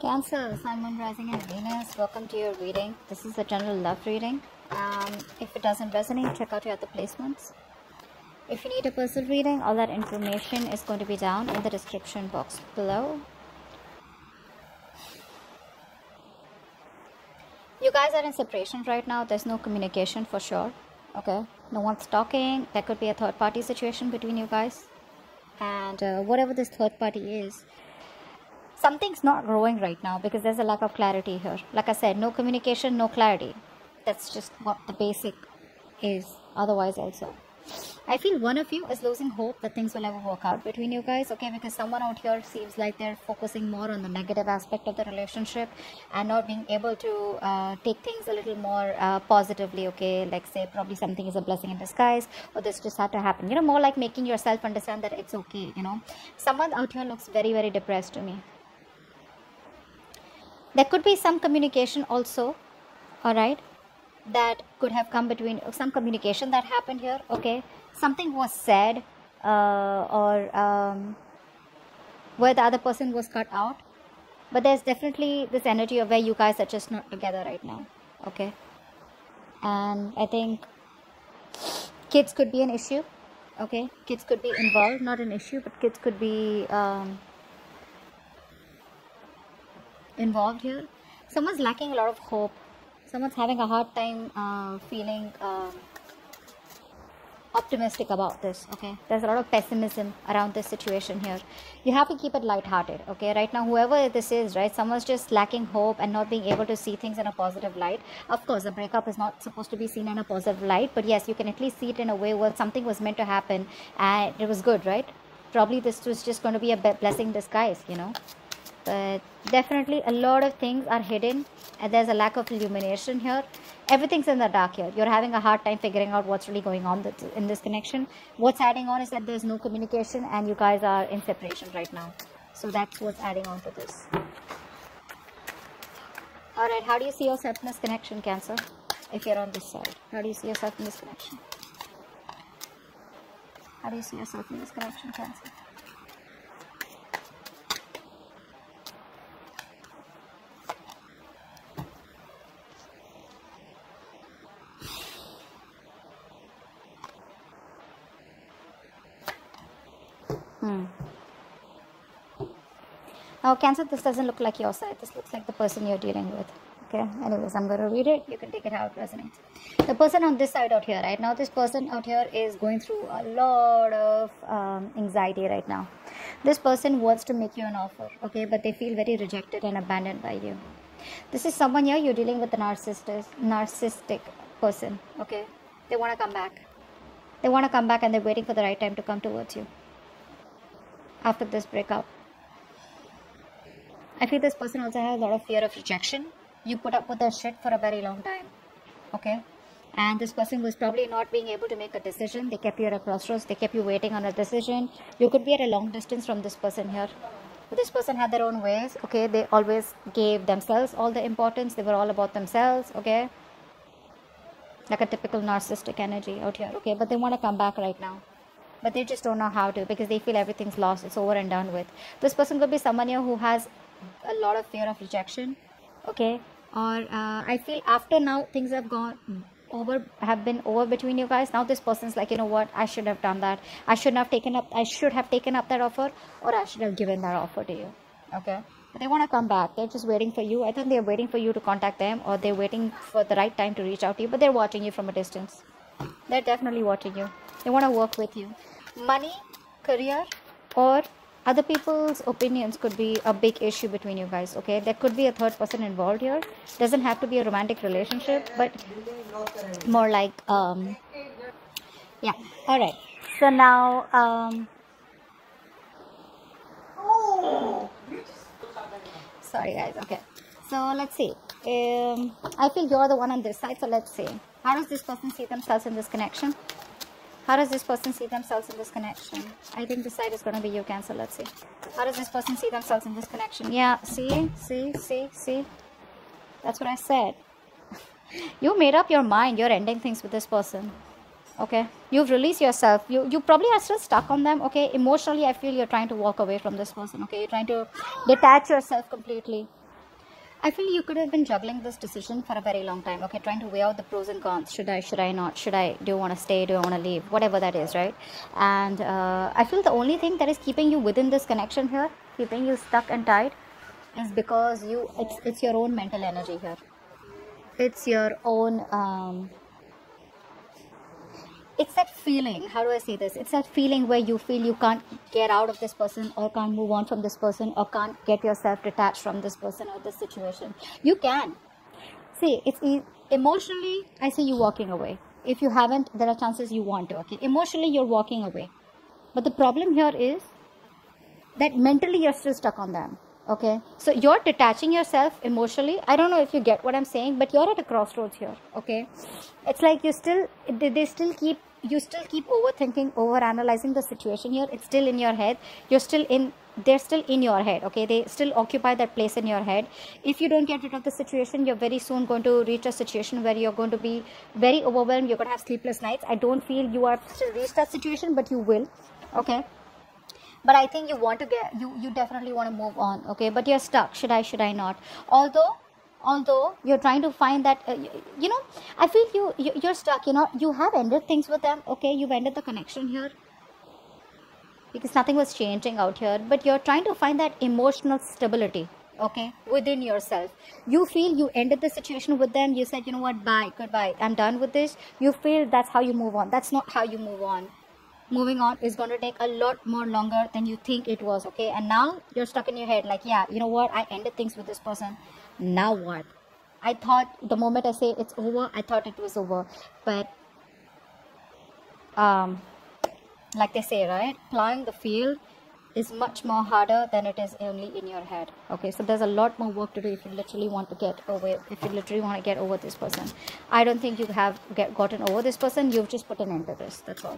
Cancer, Sun, Moon, Rising and Venus, welcome to your reading. This is a general love reading. If it doesn't resonate, check out your other placements. If you need a personal reading, all that information is going to be down in the description box below. You guys are in separation right now. There's no communication for sure. Okay, no one's talking. There could be a third party situation between you guys. And whatever this third party is, something's not growing right now because there's a lack of clarity here. Like I said, no communication, no clarity. That's just what the basic is. Otherwise also, I feel one of you is losing hope that things will ever work out between you guys, okay? Because someone out here seems like they're focusing more on the negative aspect of the relationship and not being able to take things a little more positively, okay? Like say probably something is a blessing in disguise, or this just had to happen. You know, more like making yourself understand that it's okay, you know? Someone out here looks very, very depressed to me. There could be some communication also, alright, that could have come between, some communication that happened here, okay. Something was said or where the other person was cut out. But there's definitely this energy of where you guys are just not together right now, okay. And I think kids could be an issue, okay. Kids could be involved, not an issue, but kids could be involved here. Someone's lacking a lot of hope. Someone's having a hard time feeling optimistic about this, okay. There's a lot of pessimism around this situation here. You have to keep it lighthearted, okay. Right now, whoever this is, right, someone's just lacking hope and not being able to see things in a positive light. Of course, the breakup is not supposed to be seen in a positive light, but yes, you can at least see it in a way where something was meant to happen and it was good, right. Probably this was just going to be a blessing in disguise, you know. But definitely a lot of things are hidden and there's a lack of illumination here. Everything's in the dark here. You're having a hard time figuring out what's really going on in this connection. What's adding on is that there's no communication and you guys are in separation right now. So that's what's adding on to this. Alright, how do you see yourself in this connection, Cancer? If you're on this side, how do you see yourself in this connection? How do you see yourself in this connection, Cancer? Now, Cancer, this doesn't look like your side. This looks like the person you're dealing with. Okay. Anyways, I'm going to read it. You can take it how it resonates. The person on this side out here, right now, this person out here is going through a lot of anxiety right now. This person wants to make you an offer, okay, but they feel very rejected and abandoned by you. This is someone here you're dealing with a narcissistic person, okay. They want to come back. They want to come back and they're waiting for the right time to come towards you after this breakup. I feel this person also has a lot of fear of rejection. You put up with their shit for a very long time, okay? And this person was probably not being able to make a decision. They kept you at a crossroads. They kept you waiting on a decision. You could be at a long distance from this person here. But this person had their own ways, okay? They always gave themselves all the importance. They were all about themselves, okay? Like a typical narcissistic energy out here, okay? But they want to come back right now. But they just don't know how to because they feel everything's lost. It's over and done with. This person could be someone here who has a lot of fear of rejection, okay, or I feel after now things have been over between you guys. Now this person's like, you know what, I should have done that. I should have taken up that offer, or I should have given that offer to you, okay. But they want to come back. They're just waiting for you. I think they're waiting for you to contact them, or they're waiting for the right time to reach out to you, but they're watching you from a distance. They're definitely watching you. They want to work with you. Money, career, or other people's opinions could be a big issue between you guys, okay. There could be a third person involved here. Doesn't have to be a romantic relationship, but more like yeah. All right, so now sorry guys, okay, so let's see. I feel you're the one on this side, so let's see, how does this person see themselves in this connection? How does this person see themselves in this connection? I think this side is going to be you, Cancer. Let's see. How does this person see themselves in this connection? Yeah, see? That's what I said. You made up your mind. You're ending things with this person. Okay? You've released yourself. You probably are still stuck on them. Okay? Emotionally, I feel you're trying to walk away from this person. Okay? You're trying to detach yourself completely. I feel you could have been juggling this decision for a very long time. Okay, trying to weigh out the pros and cons. Should I not? Do you want to stay? Do I want to leave? Whatever that is, right? And I feel the only thing that is keeping you within this connection here, keeping you stuck and tied, is because it's your own mental energy here. It's your own it's that feeling, how do I say this, it's that feeling where you feel you can't get out of this person, or can't move on from this person, or can't get yourself detached from this person or this situation. You can see emotionally, I see you walking away. If you haven't, there are chances you want to. Okay, emotionally you're walking away, but the problem here is that mentally you're still stuck on them. Okay, so you're detaching yourself emotionally. I don't know if you get what I'm saying, but you're at a crossroads here. Okay, it's like you still keep overthinking, over analyzing the situation here. It's still in your head. They're still in your head. Okay, they still occupy that place in your head. If you don't get rid of the situation, you're very soon going to reach a situation where you're going to be very overwhelmed. You're going to have sleepless nights. I don't feel you are still reached that situation, but you will. Okay, but I think you want to you definitely want to move on. Okay, but you're stuck. Should I not? Although you're trying to find that I feel you're stuck. You have ended things with them. Okay, you've ended the connection here because nothing was changing out here, but you're trying to find that emotional stability, okay, within yourself. You feel you ended the situation with them. You said, you know what, bye, goodbye, I'm done with this. You feel that's how you move on. That's not how you move on. Moving on is going to take a lot more longer than you think it was. Okay, and now you're stuck in your head like, yeah, you know what, I ended things with this person. Now what? I thought the moment I say it's over, I thought it was over. But like they say, right, plowing the field is much more harder than it is only in your head. Okay, so there's a lot more work to do if you literally want to get over this person. I don't think you have gotten over this person. You've just put an end to this. That's all.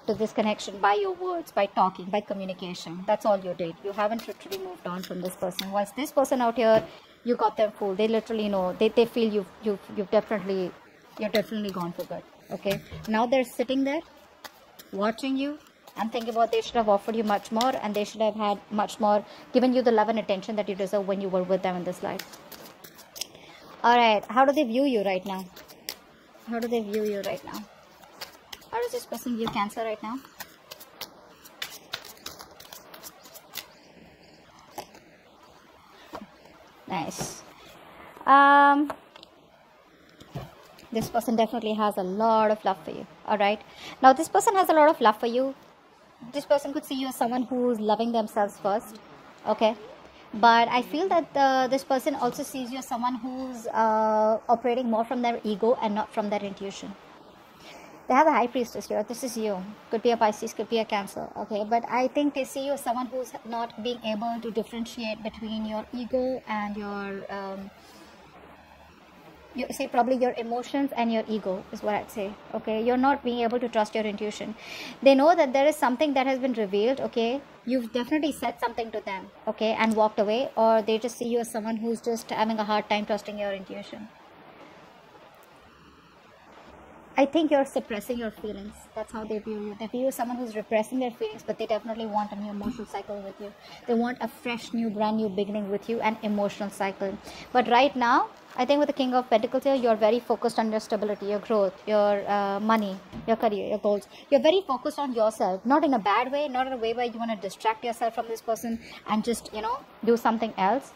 To this connection by your words, by talking, by communication. That's all you did. You haven't literally moved on from this person. Whilst this person out here, you got them fooled. They literally know. They feel you're definitely gone for good. Okay, now they're sitting there watching you and thinking about they should have offered you much more, and they should have had much more, given you the love and attention that you deserve when you were with them in this life. All right, how do they view you right now? How do they view you right now? How does this person view Cancer right now? Nice. This person definitely has a lot of love for you. Alright. Now this person has a lot of love for you. This person could see you as someone who's loving themselves first. Okay. But I feel that this person also sees you as someone who's operating more from their ego and not from their intuition. They have a High Priestess here. This is you. Could be a Pisces, could be a Cancer. Okay, but I think they see you as someone who's not being able to differentiate between your ego and probably your emotions and your ego is what I'd say. Okay, you're not being able to trust your intuition. They know that there is something that has been revealed. Okay, you've definitely said something to them. Okay, and walked away, or they just see you as someone who's just having a hard time trusting your intuition. I think you're suppressing your feelings. That's how they view you. They view you as someone who's repressing their feelings, but they definitely want a new emotional cycle with you. They want a fresh, new, brand new beginning with you, an emotional cycle. But right now, I think with the King of Pentacles here, you're very focused on your stability, your growth, your money, your career, your goals. You're very focused on yourself, not in a bad way, not in a way where you want to distract yourself from this person and just, do something else.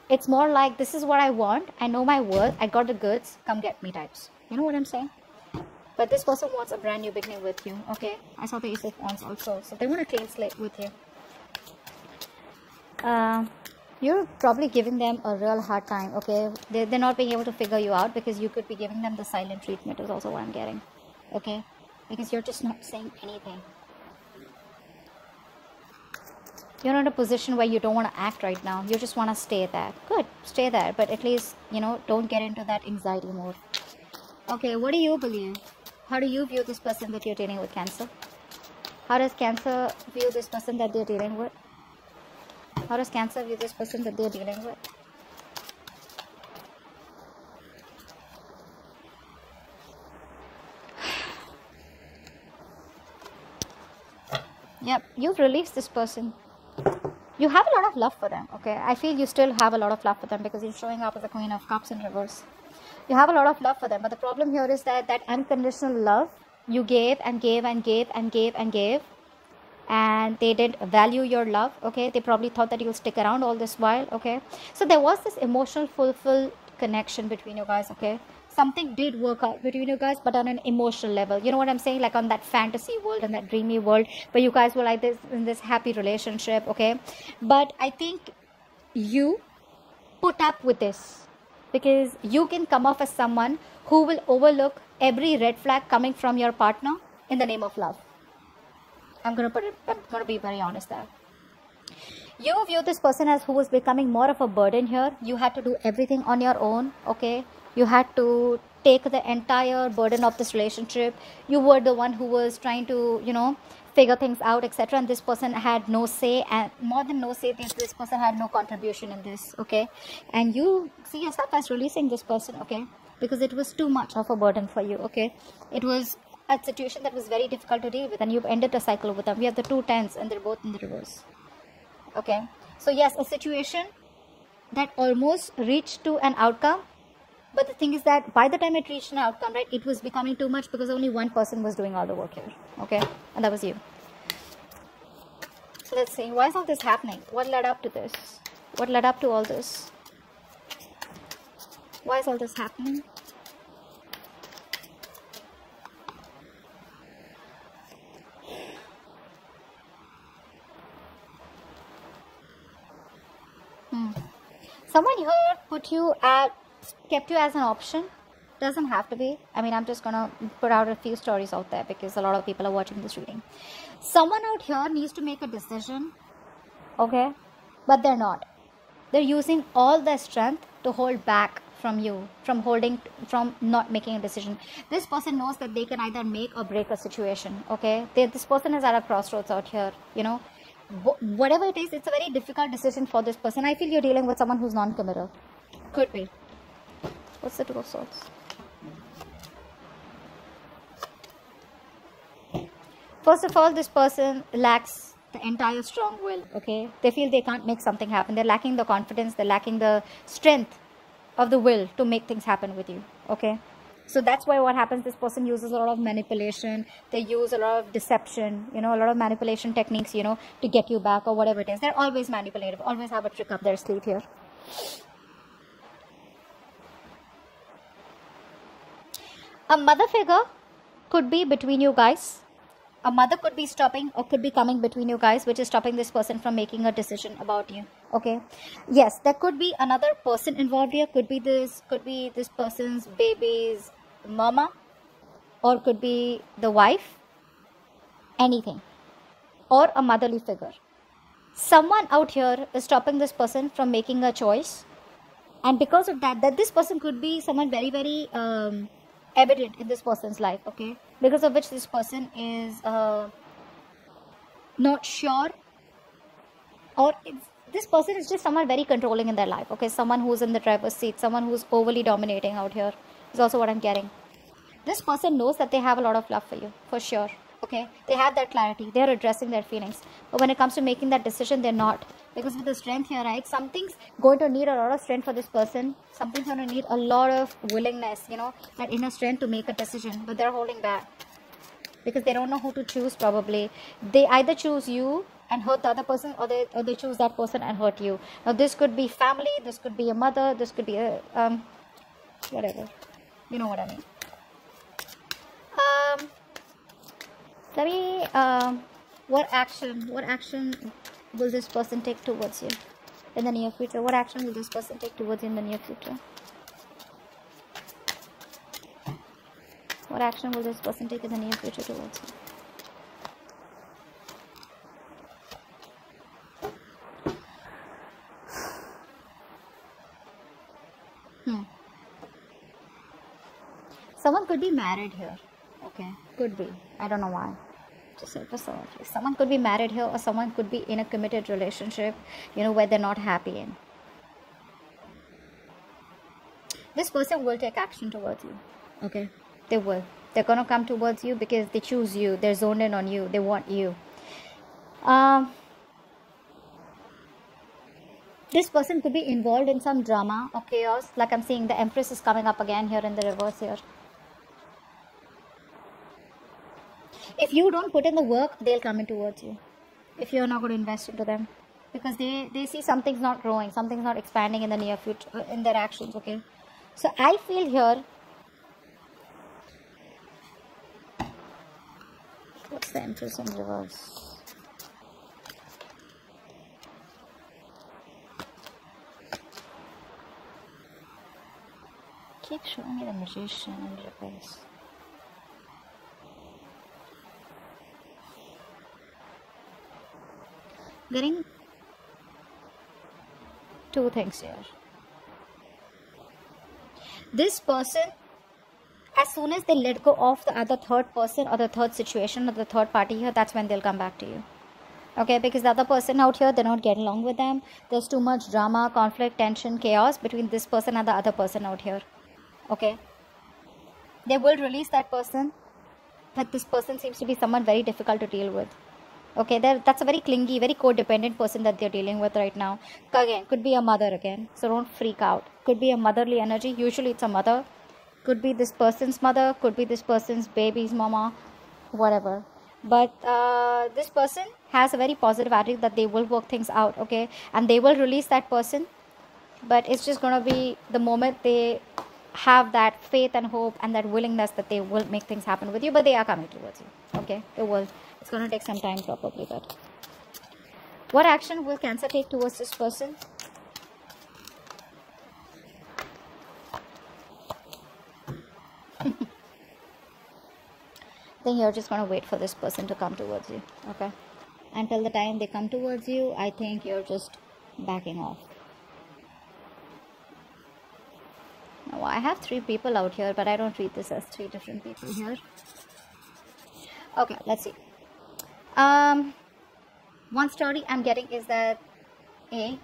It's more like, this is what I want. I know my worth. I got the goods. Come get me types. You know what I'm saying? But this person wants a brand new beginning with you. Okay, I saw the Ace of Wands also. So they want a clean slate with you. You're probably giving them a real hard time. Okay, they're not being able to figure you out because you could be giving them the silent treatment is also what I'm getting. Okay, because you're just not saying anything. You're in a position where you don't want to act right now. You just want to stay there. Good, stay there. But at least, don't get into that anxiety mode. Okay, what do you believe? How do you view this person that you're dealing with, Cancer? How does Cancer view this person that they're dealing with? How does Cancer view this person that they're dealing with? Yep, you've released this person. you have a lot of love for them, okay? I feel you still have a lot of love for them because you're showing up as the Queen of Cups in reverse. You have a lot of love for them, but the problem here is that that unconditional love you gave and gave and gave and gave and gave, and they didn't value your love, okay? They probably thought that you'll stick around all this while, okay? So there was this emotional fulfilled connection between you guys, okay? Something did work out between you guys, but on an emotional level. You know what I'm saying? Like on that fantasy world and that dreamy world where you guys were like this in this happy relationship, okay? But I think you put up with this because you can come off as someone who will overlook every red flag coming from your partner in the name of love. I'm gonna be very honest there. You view this person as who was becoming more of a burden here. You had to do everything on your own, okay? You had to take the entire burden of this relationship. You were the one who was trying to, you know, figure things out, etc. And this person had no say, and more than no say, this person had no contribution in this, okay? And you see yourself as releasing this person, okay? Because it was too much of a burden for you, okay? It was a situation that was very difficult to deal with, and you've ended the cycle with them. We have the 2 10s and they're both in the reverse, okay? So yes, a situation that almost reached to an outcome, but the thing is that by the time it reached an outcome, right, it was becoming too much because only one person was doing all the work here, okay? And that was you. So let's see, why is all this happening? What led up to this? What led up to all this? Why is all this happening? Someone here kept you as an option. Doesn't have to be. I mean, I'm just gonna put out a few stories out there because a lot of people are watching this reading. Someone out here needs to make a decision, okay? But they're not. They're using all their strength to hold back from you, from not making a decision. This person knows that they can either make or break a situation, okay? This person is at a crossroads out here, you know? Whatever it is, it's a very difficult decision for this person. I feel you're dealing with someone who's non-committal. Could be. What's the 2 of Swords? First of all, this person lacks the entire strong will, okay? They feel they can't make something happen. They're lacking the confidence. They're lacking the strength of the will to make things happen with you, okay? So that's why what happens, this person uses a lot of manipulation. They use a lot of deception, you know, a lot of manipulation techniques, you know, to get you back or whatever it is. They're always manipulative, always have a trick up their sleeve here. A mother figure could be between you guys. A mother could be stopping or could be coming between you guys, which is stopping this person from making a decision about you, okay? Yes, there could be another person involved here. Could be this person's baby's mama, or could be the wife, anything, or a motherly figure. Someone out here is stopping this person from making a choice, and because of that this person could be someone very, very evident in this person's life, okay? Because of which this person is not sure, or this person is just someone very controlling in their life, okay? Someone who's in the driver's seat, someone who's overly dominating out here is also what I'm getting. This person knows that they have a lot of love for you, for sure, okay? They have that clarity. They're addressing their feelings. But when it comes to making that decision, they're not. Because with the strength here, right, something's going to need a lot of strength for this person. Something's going to need a lot of willingness, you know, that inner strength to make a decision. But they're holding back because they don't know who to choose probably. They either choose you and hurt the other person, or they choose that person and hurt you. Now, this could be family, this could be a mother, this could be a, whatever. You know what I mean. Let me, what action will this person take towards you in the near future? What action will this person take towards you in the near future? What action will this person take in the near future towards you? Someone could be married here. Okay, could be. I don't know why. Just someone could be married here, or someone could be in a committed relationship, you know, where they're not happy in. This person will take action towards you. Okay, they will. They're gonna come towards you because they choose you. They're zoned in on you. They want you. This person could be involved in some drama or chaos. Like I'm seeing the Empress is coming up again here in the reverse here. If you don't put in the work, they'll come in towards you. If you're not going to invest into them. Because they see something's not growing, something's not expanding in the near future, in their actions, okay? So I feel here, what's the Empress in reverse? Keep showing me the Magician in reverse. Getting two things here. This person, as soon as they let go of the other third person or the third situation or the third party here, that's when they'll come back to you. Okay, because the other person out here, they're not getting along with them. There's too much drama, conflict, tension, chaos between this person and the other person out here. Okay, they will release that person, but this person seems to be someone very difficult to deal with. Okay, that's a very clingy, very codependent person that they're dealing with right now. Again, could be a mother again, so don't freak out. Could be a motherly energy. Usually it's a mother. Could be this person's mother, could be this person's baby's mama, whatever. But this person has a very positive attitude that they will work things out, okay? And they will release that person. But it's just going to be the moment they have that faith and hope and that willingness that they will make things happen with you. But they are coming towards you, okay? They will. It's going to take some time probably, but what action will Cancer take towards this person? Then you're just going to wait for this person to come towards you, okay? Until the time they come towards you, I think you're just backing off. Now, I have 3 people out here, but I don't treat this as 3 different people here. Okay, let's see. One story I'm getting is that A,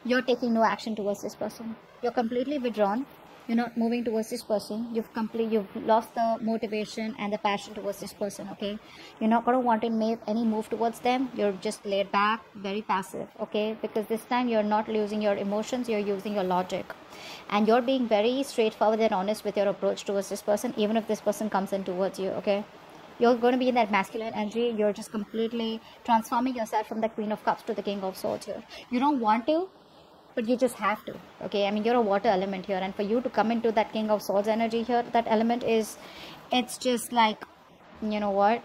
you're taking no action towards this person. You're completely withdrawn. You're not moving towards this person. You've lost the motivation and the passion towards this person, okay? You're not going to want to make any move towards them. You're just laid back, very passive, okay? Because this time you're not using your emotions, you're using your logic. And you're being very straightforward and honest with your approach towards this person, even if this person comes in towards you, okay? You're going to be in that masculine energy. You're just completely transforming yourself from the Queen of Cups to the King of Swords here. You don't want to, but you just have to, okay? I mean, you're a water element here, and for you to come into that King of Swords energy here, that element is, it's just like, you know what?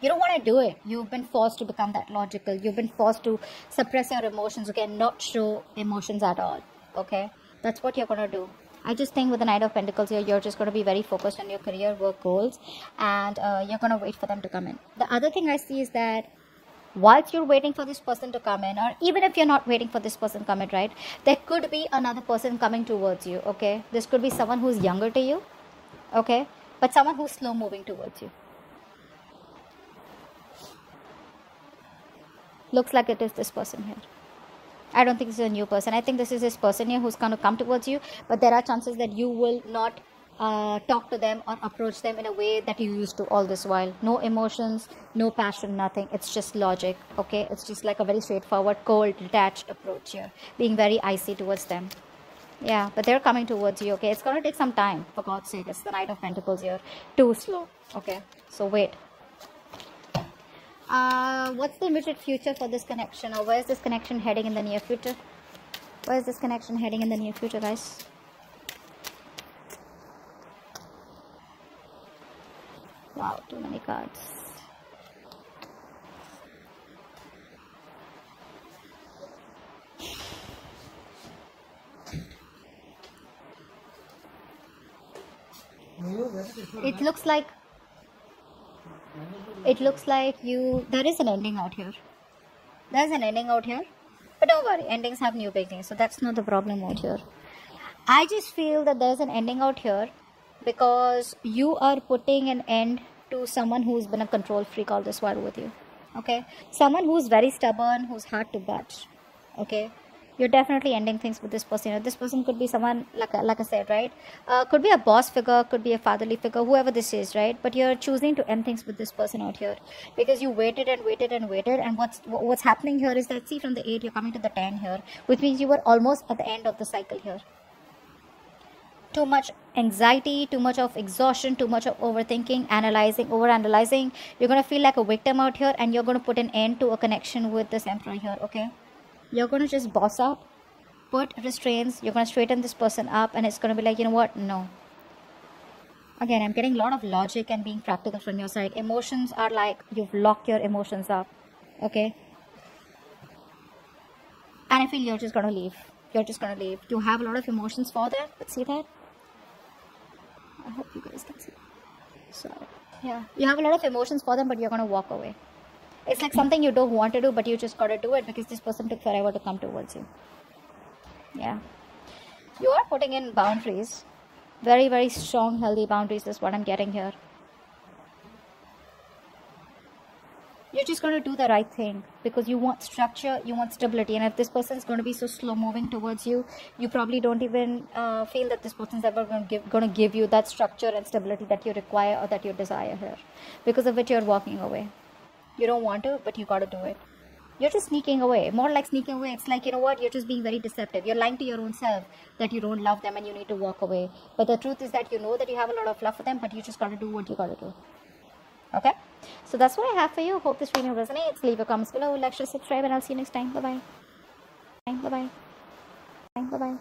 You don't want to do it. You've been forced to become that logical. You've been forced to suppress your emotions, okay? Not show emotions at all, okay? That's what you're going to do. I just think with the Knight of Pentacles here, you're just going to be very focused on your career, work goals, and you're going to wait for them to come in. The other thing I see is that whilst you're waiting for this person to come in, or even if you're not waiting for this person to come in, right, there could be another person coming towards you, okay? This could be someone who's younger to you, okay? But someone who's slow moving towards you. Looks like it is this person here. I don't think this is a new person. I think this is this person here who's going to come towards you, but there are chances that you will not talk to them or approach them in a way that you used to all this while. No emotions, no passion, nothing. It's just logic, okay? It's just like a very straightforward, cold, detached approach here, being very icy towards them. Yeah, but they're coming towards you, okay? It's going to take some time, for God's sake. It's the Knight of Pentacles here. Too slow, okay? So wait. What's the immediate future for this connection, or where is this connection heading in the near future? Where is this connection heading in the near future, guys? Wow, too many cards. It looks like there is an ending out here. There's an ending out here. But don't worry, endings have new beginnings, so that's not the problem out here. I just feel that there's an ending out here because you are putting an end to someone who's been a control freak all this while with you. Okay? Someone who's very stubborn, who's hard to budge. Okay? You're definitely ending things with this person. You know, this person could be someone, like I said, right? Could be a boss figure, could be a fatherly figure, whoever this is, right? But you're choosing to end things with this person out here because you waited and waited and waited. And what's happening here is that, see, from the 8 you're coming to the 10 here, which means you were almost at the end of the cycle here. Too much anxiety, too much of exhaustion, too much of overthinking, analyzing, overanalyzing. You're going to feel like a victim out here, and you're going to put an end to a connection with this Emperor here, okay? You're going to just boss up, put restraints, you're going to straighten this person up, and it's going to be like, you know what, no. Again, I'm getting a lot of logic and being practical from your side. Emotions are like, you've locked your emotions up, okay? And I feel you're just going to leave. You're just going to leave. You have a lot of emotions for that, but see that? I hope you guys can see. Sorry. Yeah, you have a lot of emotions for them, but you're going to walk away. It's like something you don't want to do, but you just got to do it because this person took forever to come towards you. Yeah. You are putting in boundaries. Very, very strong, healthy boundaries is what I'm getting here. You're just going to do the right thing because you want structure, you want stability. And if this person is going to be so slow moving towards you, you probably don't even feel that this person is ever going to give you that structure and stability that you require or that you desire here. Because of which you're walking away. You don't want to, but you got to do it. You're just sneaking away. More like sneaking away. It's like, you know what, you're just being very deceptive. You're lying to your own self that you don't love them and you need to walk away. But the truth is that you know that you have a lot of love for them, but you just got to do what you got to do. Okay, so that's what I have for you. Hope this video resonates. Leave your comments below, like, share, subscribe, and I'll see you next time. Bye bye. Bye bye. Bye bye.